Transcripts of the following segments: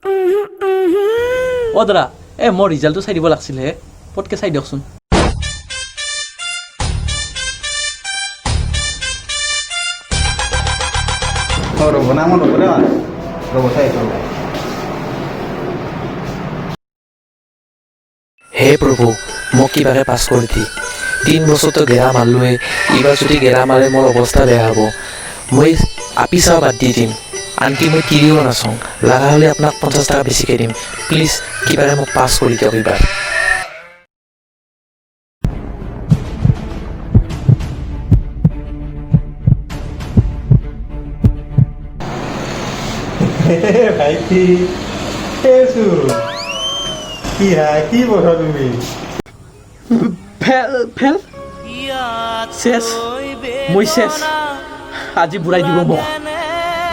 অ দাদা মোৰ ৰিজাল্টটো চাই দিব লাগিছিল হে পটকে চাই দিয়কচোন ৰ'ব না মই ৰ'ব চাই আছোঁ হে প্ৰভু মোক কিবাকে পাছ কৰি দি 3 বছৰতো গেৰা মাৰলোৱে এইবাৰ যদি গেৰা মাৰে মোৰ অৱস্থা বেয়া হ'ব মই আপি চাহ বাদ দি দিম আনকি মই কিৰিও নাচাওঁ লগা হ'লে আপোনাক 50 টকা বেছিকৈ দিম প্লিজ কিবাকে মোক পাছ কৰি দিয়ক এইবাৰ ভাইটি কি কি বছা তুমি ফেল ফেল শেষ মই শেষ আজি বুঢ়াই দিব মোক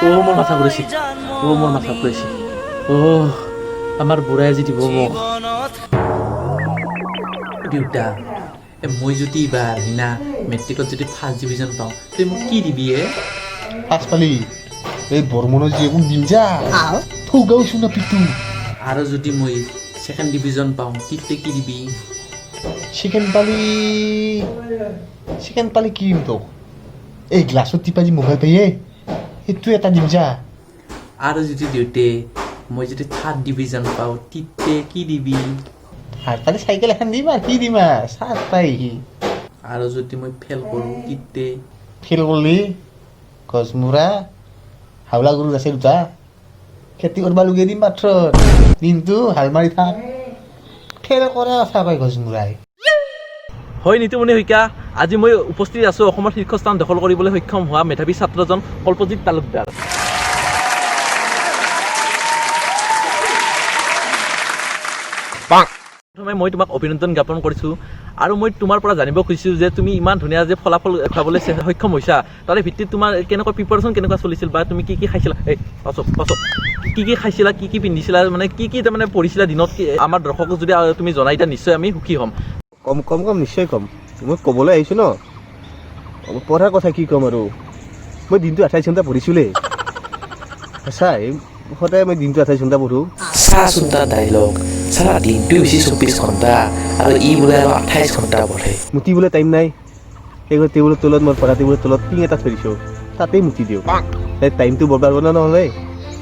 মোৰ মাথা ঘূৰাইছে মোৰ মাথা ঘূৰাইছে আমাৰ বুঢ়াই আজি দিব মোক দেউতা মই যদি এইবাৰ সিনা মেট্ৰিকত যদি ফাৰ্ষ্ট ডিভিজন পাওঁ তই মোক কি দিবি পাছ পালি এই বৰ্মনৰ জীয়েকক দিম যা থৌগাওছো না পিতু আৰু যদি মই ছেকেণ্ড ডিভিজন পাওঁ তেতিয়া কি দিবি চিকেন পালি কি দিম তোক এই গ্লাছত টিপা যি মোবাইল পাইয়ে সেইটো এটা দিম যা আৰু যদি দেউতে মই যদি থাৰ্ড ডিভিজন পাওঁ তেতিয়া কি দিবি থাৰ্ড পালি চাইকেল এখন দিম আৰু কি দিম আৰু চাহ পাই আৰু যদি মই ফেল কৰোঁ তেতিয়া ফেল কৰিলি গছমূৰা হাওলা গৰু আছে দুটা খেতি কৰিব লগাই দিম মাত্ৰ দিনটো হাল মাৰি থাক ফেল কৰা কথা কয় গছমূৰাই হয় নীতিমণি শইকীয়া আজি মই উপস্থিত আছোঁ অসমৰ শীৰ্ষস্থান দখল কৰিবলৈ সক্ষম হোৱা মেধাৱী ছাত্ৰজন কল্পজিৎ তালুকদাৰ প্ৰথমে মই তোমাক অভিনন্দন জ্ঞাপন কৰিছোঁ আৰু মই তোমাৰ পৰা জানিব খুজিছোঁ যে তুমি ইমান ধুনীয়া যে ফলাফল পাবলৈ সক্ষম হৈছা তাৰে ভিত্তিত তোমাৰ কেনেকুৱা প্ৰিপাৰেশ্যন কেনেকুৱা চলিছিল বা তুমি কি খাইছিলা কি খাইছিলা কি পিন্ধিছিলা মানে কি তাৰমানে পঢ়িছিলা দিনত আমাৰ দৰ্শকক যদি তুমি জনাই দিয়া নিশ্চয় আমি সুখী হ'ম কম নিশ্চয় কম মই ক'বলৈ আহিছোঁ ন পঢ়াৰ কথা কি ক'ম আৰু মই দিনটো 28 ঘণ্টা পঢ়িছিলোঁৱে সঁচাই সদায় মই দিনটো 28 ঘণ্টা পঢ়োঁ চাহ চোনটা ডাইলগ চাৰা দিনটো বেছি 24 ঘণ্টা আৰু ই বোলে আৰু 28 ঘণ্টা পঢ়ে মুতিবলৈ টাইম নাই সেই টেবুলৰ তলত মই পঢ়া টেবুলৰ তলত টিং এটা থৈ দিছোঁ তাতেই মুতি দিওঁ এই টাইমটো বৰবাদ হ'ব নহ'লে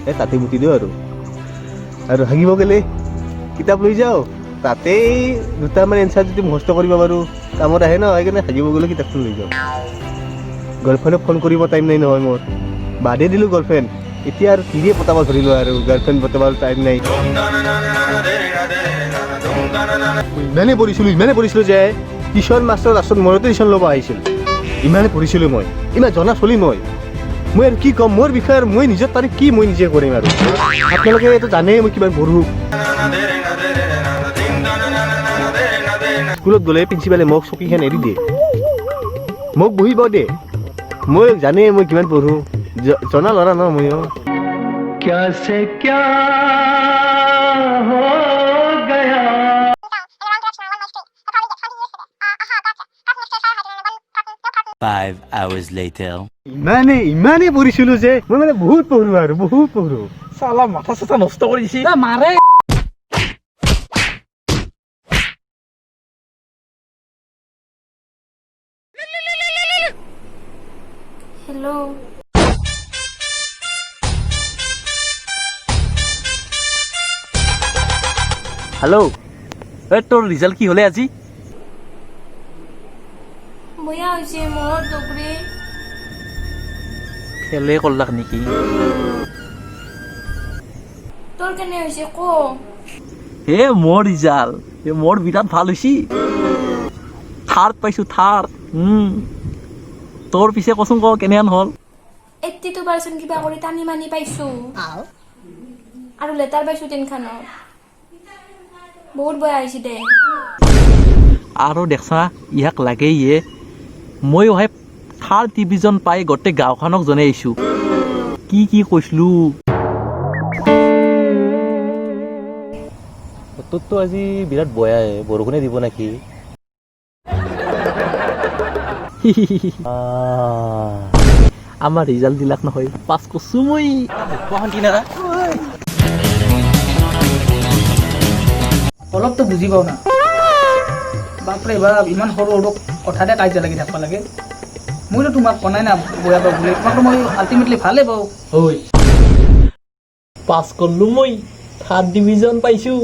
এই তাতে মুতি দিওঁ আৰু হাগিব গ'লে কিতাপ লৈ যাওঁ তাতেই দুটামান এনচাৰ যদি মুখস্থ কৰিব পাৰোঁ কামত আহে ন সেইকাৰণে হাগিব গ'লে কিতাপখন লৈ যাওঁ গাৰ্লফ্ৰেণ্ডক ফোন কৰিব টাইম নাই নহয় মোৰ বাদেই দিলোঁ গাৰ্লফ্ৰেণ্ড এতিয়া আৰু কিয়ে পতাব ধৰিলোঁ আৰু গাৰ্লফ্ৰেণ্ড পতাবৰ টাইম নাই ইমানেই পঢ়িছিলোঁ যে টিউশ্যন মাষ্টৰ লাষ্টত মোৰতে টিউশ্যন ল'ব আহিছিল ইমানেই পঢ়িছিলোঁ মই ইমান জনা চলি মই আৰু কি ক'ম মোৰ বিষয়ে আৰু মই নিজৰ তাৰিখ কি মই নিজে কৰিম আৰু আপোনালোকে এইটো জানেই মই কিমান পঢ়োঁ স্কুলত গ'লে প্ৰিন্সিপালে মোক চকীখন এৰি দিয়ে মোক বহিব দে মই জানেই মই কিমান পঢ়োঁ জনা ল'ৰা ন মই क्या हो गया 5 hours later ইমানেই পঢ়িছিলোঁ যে মই মানে বহুত পঢ়োঁ চালা মাথা চাথা নষ্ট কৰি দিছি মাৰে হেল্ল' হেল্ল' তোৰ ৰিজাল্ট কি হ'লে আজি বয়া হৈছে মোৰ ডুবৰি ফেলে কৰলাক নেকি তোৰ কেনে হৈছে ক মোৰ ৰিজাল্ট মোৰ বিৰাট ভাল হৈছে থাৰ্ড পাইছোঁ থাৰ্ড তোৰ পিছে কচোন কেনেহেন হ'ল 82% কিবা কৰি টানি মানি পাইছোঁ আৰু লেটাৰ পাইছোঁ টেনখনত বহুত বেয়া হৈছে দে আৰু দেখছা ইয়াক লাগে মই হয় থাৰ্ড ডিভিজন পাই গোটেই গাঁওখনক জনাই আহিছোঁ কি কৈছিলোঁ তোৰতো আজি বিৰাট বয়াই বৰষুণে দিব নেকি আমাৰ ৰিজাল্ট দিলাক নহয় পাছ কৰছোঁ মই অলপতো বুজি পাওঁ না বাপৰে বাপ ইমান সৰু সৰু কথাতে কাজিয়া লাগি থাকিব লাগে মইতো তোমাক কোৱাই না বেয়া পাওঁ বুলি তোমাকতো মই আল্টিমেটলি ভালে পাওঁ ঐ পাছ কৰিলোঁ মই 3rd ডিভিজন পাইছোঁ